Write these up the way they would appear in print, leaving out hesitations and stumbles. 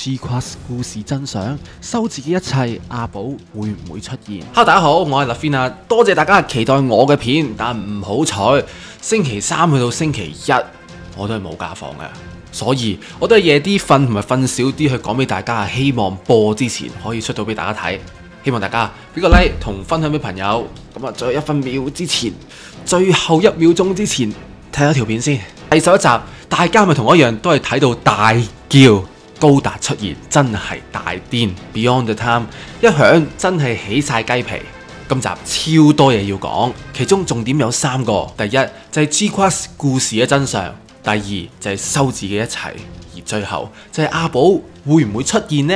G-Class 故事真相，收自己一切，阿寶會唔會出現 Hello 大家好，我係 Lavina，多謝大家期待我嘅片，但唔好彩，星期三去到星期一我都係冇假放嘅，所以我都係夜啲瞓同埋瞓少啲去講俾大家，希望播之前可以出到俾大家睇，希望大家俾個 like 同分享俾朋友。咁啊，最後1秒之前，最後1秒鐘之前睇咗條片先。第11集，大家咪同我一樣都係睇到大叫。高達出現真係大癲 ，Beyond the Time 一響真係起晒雞皮。今集超多嘢要講，其中重點有3個。第一就係 G-Class 故事嘅真相，第二就係收自己一齊，而最後就係阿寶會唔會出現呢？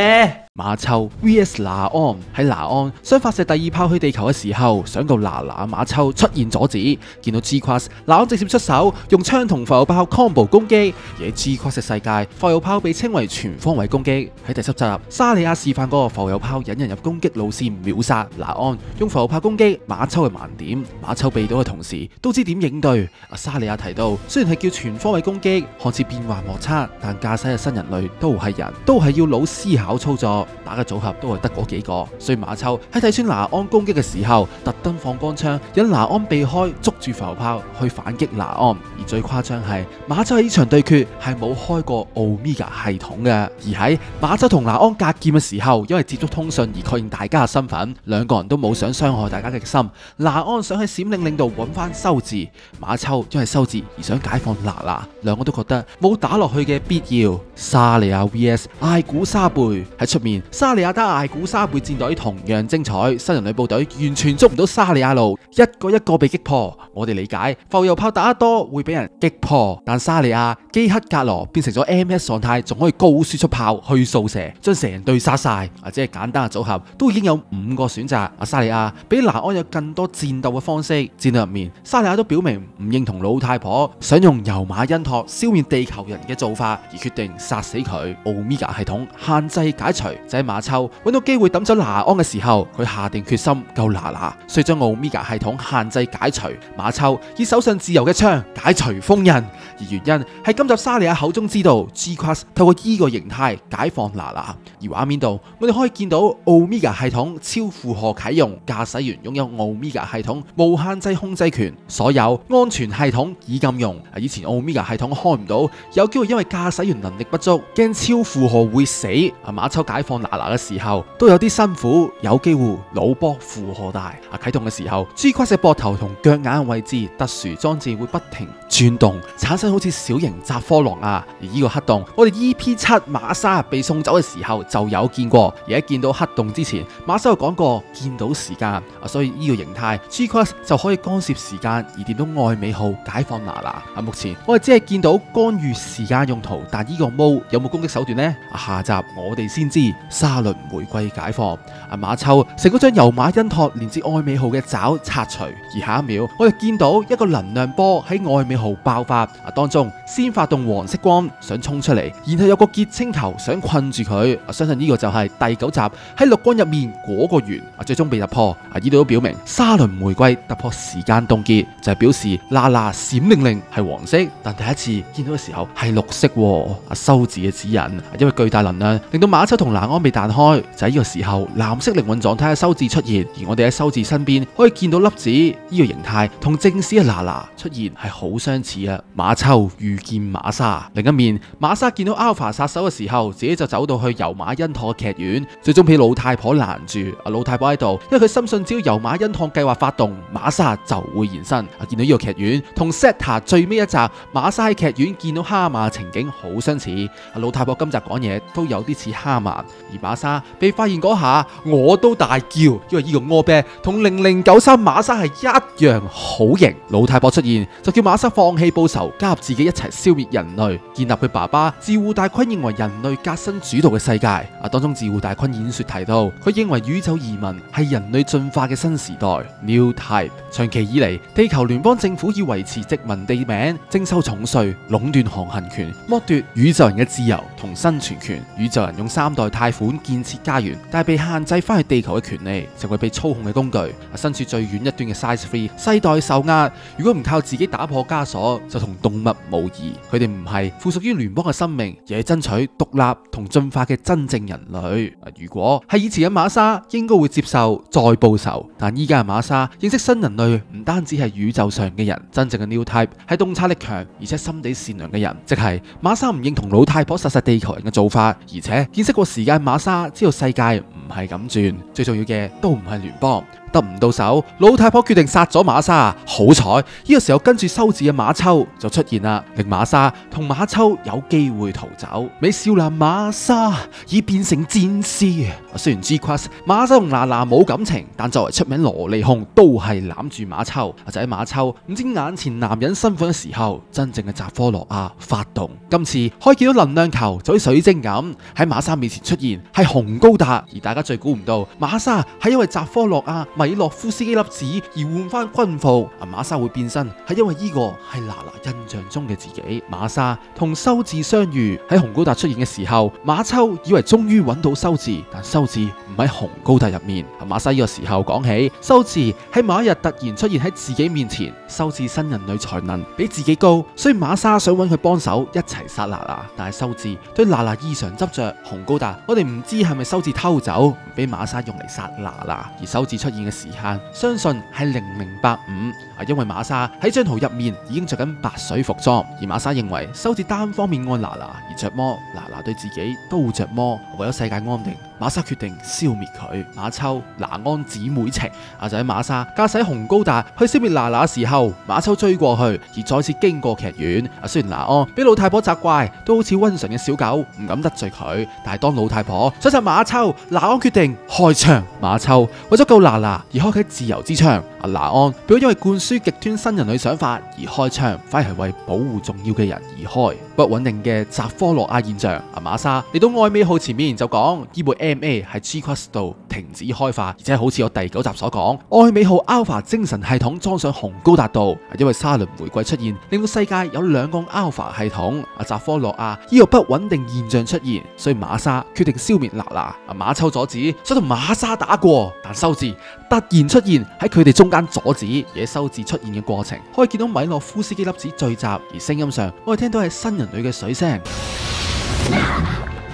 馬秋 VS 拿安。喺拿安想發射第2炮去地球嘅時候，想到馬秋出現阻止，見到 G-Class 拿安直接出手用槍同浮游炮 combo 攻擊。而喺 G-Class 嘅世界，浮游炮被稱為全方位攻擊。喺第10集，沙利亞示範過浮游炮引人入攻擊路線秒殺拿安，用浮游炮攻擊馬秋嘅盲點。馬秋避到嘅同時都知點應對。沙利亞提到，雖然係叫全方位攻擊，看似變幻莫測，但駕駛嘅新人類都係人，都係要腦思考操作。打嘅組合都係得嗰幾個，所以馬秋喺睇穿拿安攻擊嘅時候，特登放光槍，引拿安避開，捉住浮游炮去反擊拿安。而最誇張係馬秋喺呢場對決係冇開過 Omega 系統嘅，而喺馬秋同拿安格劍嘅時候，因為接觸通訊而確認大家嘅身份，兩個人都冇想傷害大家嘅心。拿安想喺閃令度揾翻修治，馬秋因為修治而想解放娜，兩個都覺得冇打落去嘅必要。沙利亞 VS 艾古沙貝。喺出面，沙利亞打艾古沙貝戰隊同樣精彩，新人類部隊完全捉唔到沙利亞路，一個一個被擊破。我哋理解浮游炮打得多會俾人擊破，但沙利亞基克格羅變成咗 MS 狀態，仲可以高輸出炮去掃射，將成隊殺晒。即係簡單嘅組合都已經有5個選擇。沙利亞比拿安有更多戰鬥嘅方式。戰鬥入面，沙利亞都表明唔認同老太婆想用尤馬恩托消滅地球人嘅做法，而決定殺死佢。Omega 系統限制解除，就喺馬秋揾到機會抌走拿安嘅時候，佢下定決心救娜，所以將 Omega 系統限制解除。馬秋以手上自由嘅槍解除封印，而原因係今集沙利亞口中知道 G-Class 透過依個形態解放娜。而畫面度我哋可以見到 Omega 系統超負荷啟用，駕駛員擁有 Omega 系統無限制控制權，所有安全系統已禁用。以前 Omega 系統開唔到，有機會因為駕駛員能力不足，驚超負荷會死。馬秋解放娜嘅時候都有啲辛苦，有機會腦波負荷大。啟動嘅時候 G-Class 嘅膊頭同腳眼嘅位置特殊裝置會不停轉動，產生好似小型扎科羅亞。而呢個黑洞我哋 EP7 馬莎被送走嘅時候就有見過，而喺見到黑洞之前馬莎有講過見到時間，所以呢個形態 G-Class 就可以干涉時間而掂到愛美號解放娜。目前我哋只係見到干預時間用途，但呢個毛有冇攻擊手段呢？下集我哋先知。沙倫玫瑰解放，馬秋成功將尤馬恩托連接愛美號嘅爪拆除，而下一秒我哋見到一個能量波喺愛美號爆發，當中先發動黃色光想衝出嚟，然後有個結清球想困住佢。相信呢個就係第9集喺綠光入面嗰個圓，最終被突破。呢度都表明沙倫玫瑰突破時間凍結，就係表示娜閃令係黃色，但第一次見到嘅時候係綠色。修治嘅指引，因為巨大能量令到馬秋同拿安被彈開，就喺呢個時候藍色靈魂狀態嘅修治出現，而我哋喺修治身邊可以見到粒子呢個形態同正史嘅娜出現係好相似啊！馬秋遇見馬莎，另一面馬莎見到 Alpha 殺手嘅時候，自己就走到去尤馬恩托嘅劇院，最終俾老太婆攔住。老太婆喺度，因為佢深信只要尤馬恩托計劃發動，馬莎就會現身。見到呢個劇院同 Zeta 最尾一集馬莎喺劇院見到哈馬情景好相似。老太婆今集講嘢都有啲似哈馬，而馬莎被發現嗰下我都大叫，因為呢個柯啤同0093馬莎係一樣好型。老太婆出現就叫馬莎放棄報仇，加入自己一齊消滅人類，建立佢爸爸自護大坤認為人類革新主導嘅世界。當中自護大坤演說提到，佢認為宇宙移民係人類進化嘅新時代 New Type。長期以嚟，地球聯邦政府要維持殖民地名，徵收重稅，壟斷航行權，剝奪宇宙人嘅自由同生存權。宇宙人用3代太貸款建設家園，但係被限制翻去地球嘅權利，成為被操控嘅工具。身處最遠一端嘅 Size3世代受壓，如果唔靠自己打破枷鎖，就同動物無異。佢哋唔係附屬於聯邦嘅生命，而係爭取獨立同進化嘅真正人類。如果係以前嘅瑪莎，應該會接受再報仇，但依家嘅瑪莎認識新人類唔單止係宇宙上嘅人，真正嘅 New Type 係洞察力強而且心地善良嘅人。即係瑪莎唔認同老太婆殺地球人嘅做法，而且見識過時間瑪莎知道世界唔係咁轉，最重要嘅都唔係聯邦。得唔到手，老太婆決定殺咗瑪莎。好彩呢個時候跟住修治嘅馬秋就出現啦，令瑪莎同馬秋有機會逃走。美少男瑪莎已變成戰士。雖然 G-Crush 瑪莎同娜娜冇感情，但作為出名蘿莉控都係攬住馬秋。就喺馬秋唔知眼前男人身份嘅時候，真正嘅扎科洛亞發動。今次可以見到能量球就好似水晶咁喺瑪莎面前出現，係紅高達。而大家最估唔到瑪莎係因為扎科洛亞米洛夫斯基粒子而換翻軍服。瑪莎會變身係因為呢個係娜娜印象中嘅自己。瑪莎同修治相遇喺紅高達出現嘅時候，馬秋以為終於揾到修治，但修治唔喺紅高達入面。瑪莎呢個時候講起修治喺某一日突然出現喺自己面前，修治新人類才能比自己高，所以瑪莎想揾佢幫手一齊殺娜娜。但係修治對娜娜異常執着。紅高達我哋唔知係咪修治偷走，唔俾瑪莎用嚟殺娜娜。而修治出現嘅時間相信係0085，因為瑪莎喺張圖入面已經着緊白水服裝，而瑪莎認為修治單方面愛娜娜而着魔，娜娜對自己都着魔。為咗世界安定，瑪莎決定消滅佢。馬秋、拿安姊妹情就喺瑪莎駕駛紅高達去消滅娜娜嘅時候，馬秋追過去，而再次經過劇院。雖然拿安俾老太婆責怪，都好似溫順嘅小狗，唔敢得罪佢。但係當老太婆想殺馬秋，拿安決定開槍。馬秋為咗救娜娜而開啟自由之槍。拿安表因為灌輸極端新人類想法而開槍，反而係為保護重要嘅人而開。不穩定嘅扎科洛亞現象，瑪莎嚟到愛美號前面就講呢部 MA 喺 G-Crush 度停止開發，而且好似我第9集所講，愛美號 Alpha 精神系統裝上紅高達度，因為沙倫回歸出現，令到世界有2個 Alpha 系統。扎科洛亞呢個不穩定現象出現，所以瑪莎決定消滅娜娜。馬秋阻止，想同瑪莎打過，但修治突然出現喺佢哋中間阻止。而修治出現嘅過程，可以見到米洛夫斯基粒子聚集，而聲音上我哋聽到係新人類嘅水聲。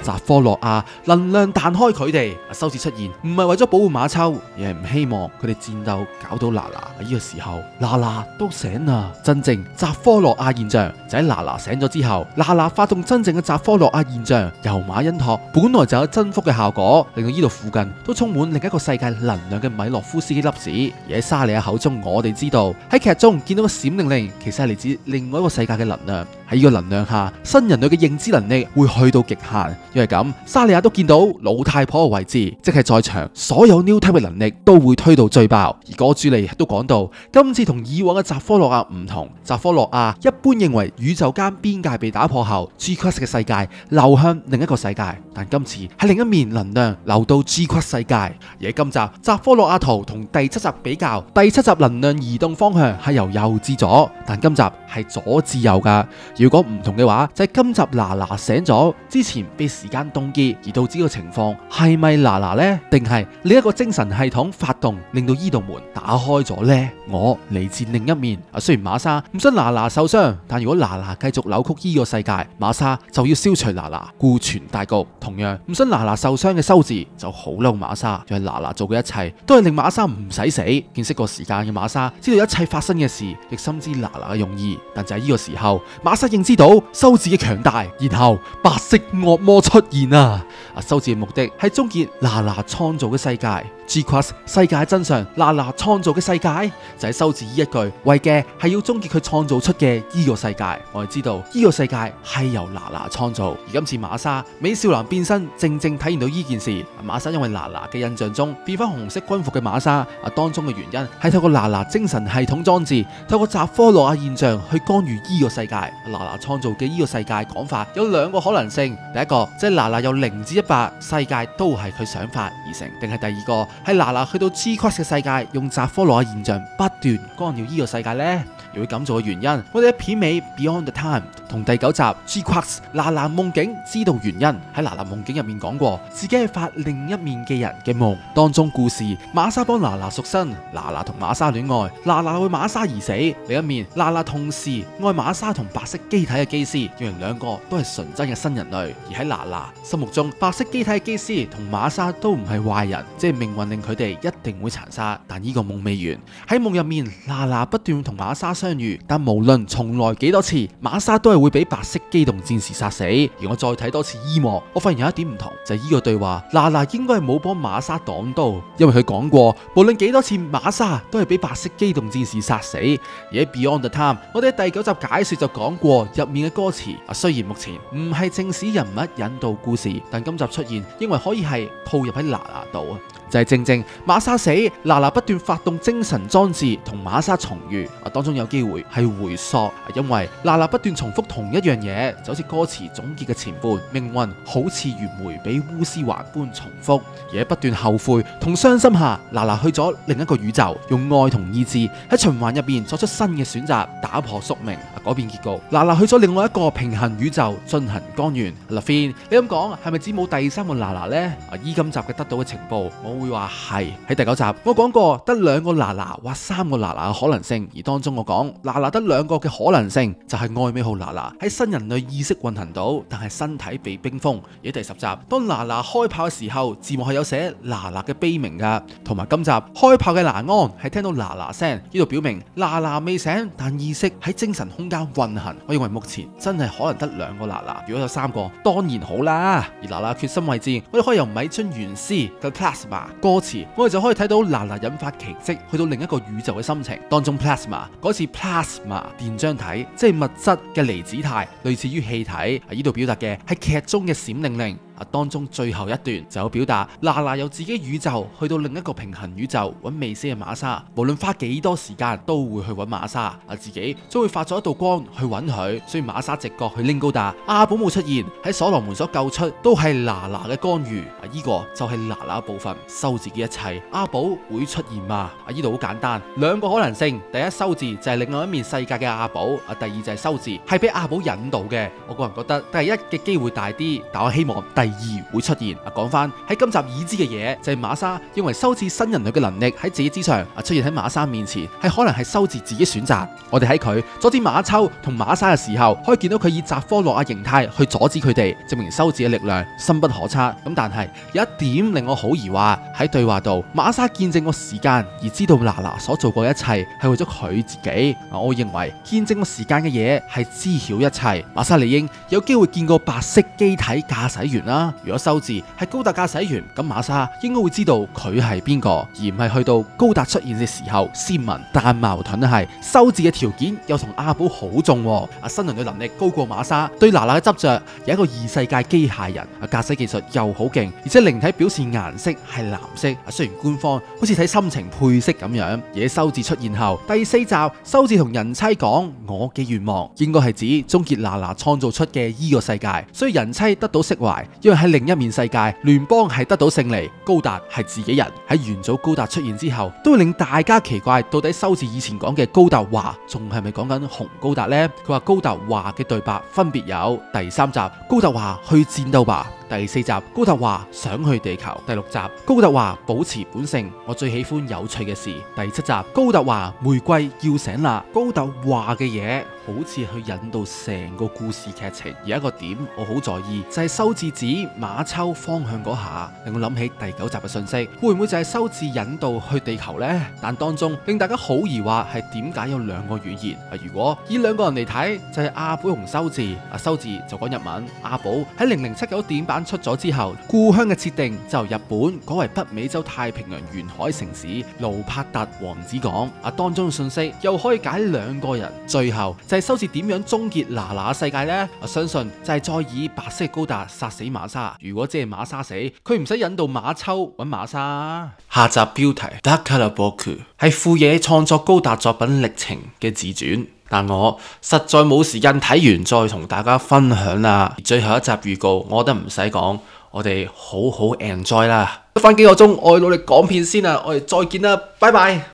扎科洛亞能量彈開佢哋，修治出現唔係為咗保護馬秋，而係唔希望佢哋戰鬥搞到娜娜。呢個時候娜娜都醒啦，真正扎科洛亞現象就喺娜娜醒咗之後，娜娜發動真正嘅扎科洛亞現象，由馬恩托本來就有增幅嘅效果，令到呢度附近都充滿另一個世界能量嘅米洛夫斯基粒子。而喺莎莉亞口中，我哋知道喺劇中見到個閃靈靈，其實係嚟自另外一個世界嘅能量。喺呢個能量下，新人類嘅認知能力會去到極限。因為咁，莎莉亞都見到老太婆嘅位置，即係在場所有 New Type 嘅能力都會推到最爆。而哥朱莉都講到，今次同以往嘅扎科洛亞唔同，扎科洛亞一般認為宇宙間邊界被打破後 G-Crush 嘅世界流向另一個世界，但今次係另一面能量流到 G-Crush 世界。而喺今集扎科洛亞圖同第7集比較，第7集能量移動方向係由右至左，但今集係左至右噶。如果唔同嘅話，就係今集娜娜醒咗之前被時間凍結，而導致個情況係咪娜娜呢？定係另一個精神系統發動，令到依道門打開咗呢？我嚟自另一面。雖然瑪莎唔想娜娜受傷，但如果娜娜繼續扭曲依個世界，瑪莎就要消除娜娜，顧全大局。同樣唔想娜娜受傷嘅修治就好嬲瑪莎，因為娜娜做嘅一切都係令瑪莎唔使死。見識過時間嘅瑪莎知道一切發生嘅事，亦深知娜娜嘅用意。但就喺呢個時候，瑪莎認知到修治嘅強大，然後白色惡魔出現啊！修治嘅目的係終結娜娜創造嘅世界。G-Crush 世界真相，娜娜創造嘅世界就係修治呢一句，為嘅係要終結佢創造出嘅呢個世界。我哋知道呢個世界係由娜娜創造，而今次瑪莎美少男變身正正體現到呢件事。瑪莎因為娜娜嘅印象中變翻紅色軍服嘅瑪莎，當中嘅原因係透過娜娜精神系統裝置，透過扎科洛亞現象去干預呢個世界。娜娜創造嘅呢個世界講法有兩個可能性，第一個即係娜娜由0至100世界都係佢想法而成，定係第二個係娜娜去到 G-Quest 嘅世界用扎科羅嘅現象不斷干擾呢個世界呢？而會咁做嘅原因，我哋喺片尾 Beyond the Time 同第9集 G-Quest 娜娜夢境知道原因，喺娜娜夢境入面講過自己係發另一面嘅人嘅夢，當中故事瑪莎幫娜娜贖身，娜娜同瑪莎戀愛，娜娜為瑪莎而死，另一面娜娜同時愛瑪莎同白色機體嘅機師，認為兩個都係純真嘅新人類，而喺娜娜心目中白色機體嘅機師同瑪莎都唔係壞人，即係命運令佢哋一定會殘殺，但呢個夢未完，喺夢入面娜娜不斷同瑪莎相遇，但無論從來幾多次，瑪莎都係會俾白色機動戰士殺死。而我再睇多次衣幕，我發現有一點唔同，就係呢個對話，娜娜應該係冇幫瑪莎擋刀，因為佢講過，無論幾多次瑪莎都係俾白色機動戰士殺死。而喺 Beyond the Time，我哋喺第9集解說就講過入面嘅歌詞，雖然目前唔係正史人物引導故事，但今集出現，認為可以係套入喺娜娜度。就係正正瑪莎死，娜娜不斷發動精神裝置同瑪莎重遇，當中有機會係回溯，因為娜娜不斷重複同一樣嘢，就好似歌詞總結嘅前半，命運好似圓迴比烏絲環般重複。而喺不斷後悔同傷心下，娜娜去咗另一個宇宙，用愛同意志喺循環入邊作出新嘅選擇，打破宿命，改變結局。娜娜去咗另外一個平衡宇宙進行干預。Lafine，你咁講係咪指冇第3個娜娜呢？依今集嘅得到嘅情報，我會話係喺第9集，我講過得2個娜娜或3個娜娜嘅可能性，而當中我講娜娜得2個嘅可能性，就係愛美號娜娜喺新人類意識運行到，但係身體被冰封。而喺第10集，當娜娜開炮嘅時候，字幕係有寫娜娜嘅悲鳴噶，同埋今集開炮嘅娜安係聽到娜娜聲，呢度表明娜娜未醒，但意識喺精神空間運行。我認為目前真係可能得2個娜娜，如果有3個當然好啦。而娜娜決心位置，我哋可以由米津玄師嘅 Plasma 歌詞，我哋就可以睇到娜娜引發奇蹟去到另一個宇宙嘅心情。當中 Plasma 嗰次 Plasma 電漿體，即係物質嘅離子態，類似於氣體。呢度表達嘅係劇中嘅閃令令。當中最後一段就有表達娜娜有自己宇宙去到另一個平衡宇宙揾未死嘅瑪莎，無論花幾多時間都會去揾瑪莎，自己將會發咗一道光去揾佢。所以瑪莎直覺去拎高達，阿寶冇出現，喺所羅門所救出都係娜娜嘅干預。呢個就係娜娜部分修治嘅一切。阿寶會出現嘛？呢度好簡單，2個可能性，第一修治就係另外一面世界嘅阿寶，第二就係修治係俾阿寶引導嘅。我個人覺得第一嘅機會大啲，但我希望第2會出現。講翻喺今集已知嘅嘢，就係瑪莎認為修治新人類嘅能力喺自己之上，出現喺瑪莎面前，係可能係修治自己選擇。我哋喺佢阻止馬秋同瑪莎嘅時候，可以見到佢以扎科諾亞形態去阻止佢哋，證明修治嘅力量深不可測。咁但係有一點令我好疑惑，喺對話度瑪莎見證個時間而知道娜娜所做過一切係為咗佢自己。我會認為見證個時間嘅嘢係知曉一切。瑪莎理應有機會見過白色機體駕駛員啦。如果修治係高達駕駛員，咁瑪莎應該會知道佢係邊個，而唔係去到高達出現嘅時候先問。但矛盾係修治嘅條件又同阿寶好重，新人類能力高過瑪莎，對娜娜嘅執着有一個異世界機械人，駕駛技術又好勁，而且靈體表示顏色係藍色。雖然官方好似睇心情配色咁樣，而喺修治出現後，第4集修治同人妻講我嘅願望，應該係指終結娜娜創造出嘅依個世界，所以人妻得到釋懷，因為喺另一面世界，聯邦係得到勝利，高達係自己人。喺元祖高達出現之後，都會令大家奇怪，到底修治以前講嘅高達話，仲係咪講緊紅高達呢？佢話高達話嘅對白分別有第3集高達話去戰鬥吧，第4集高達話想去地球，第6集高達話保持本性，我最喜歡有趣嘅事，第7集高達話玫瑰要醒啦。高達話嘅嘢好似去引導成個故事劇情，而一個點我好在意就係修治指馬秋方向嗰下，令我諗起第9集嘅信息，會唔會就係修治引導去地球呢？但當中令大家好疑惑係點解有2個語言？如果以2個人嚟睇，就係阿寶同修治，修治就講日文，阿寶喺0079電版出咗之後，故鄉嘅設定就由日本改為北美洲太平洋沿海城市盧帕特王子港。當中嘅信息又可以解2個人，最後就係修治點樣終結娜娜世界呢？我相信就係再以白色高達殺死瑪莎。如果只係瑪莎死，佢唔使引導馬秋揾瑪莎。下集標題 Dakara Boku 係富野創作高達作品歷程嘅自傳。但我實在冇時間睇完再同大家分享啦。最後一集預告，我覺得唔使講，我哋好好 enjoy 啦。得返幾個鐘，我去努力講片先啦，我哋再見啦，拜拜。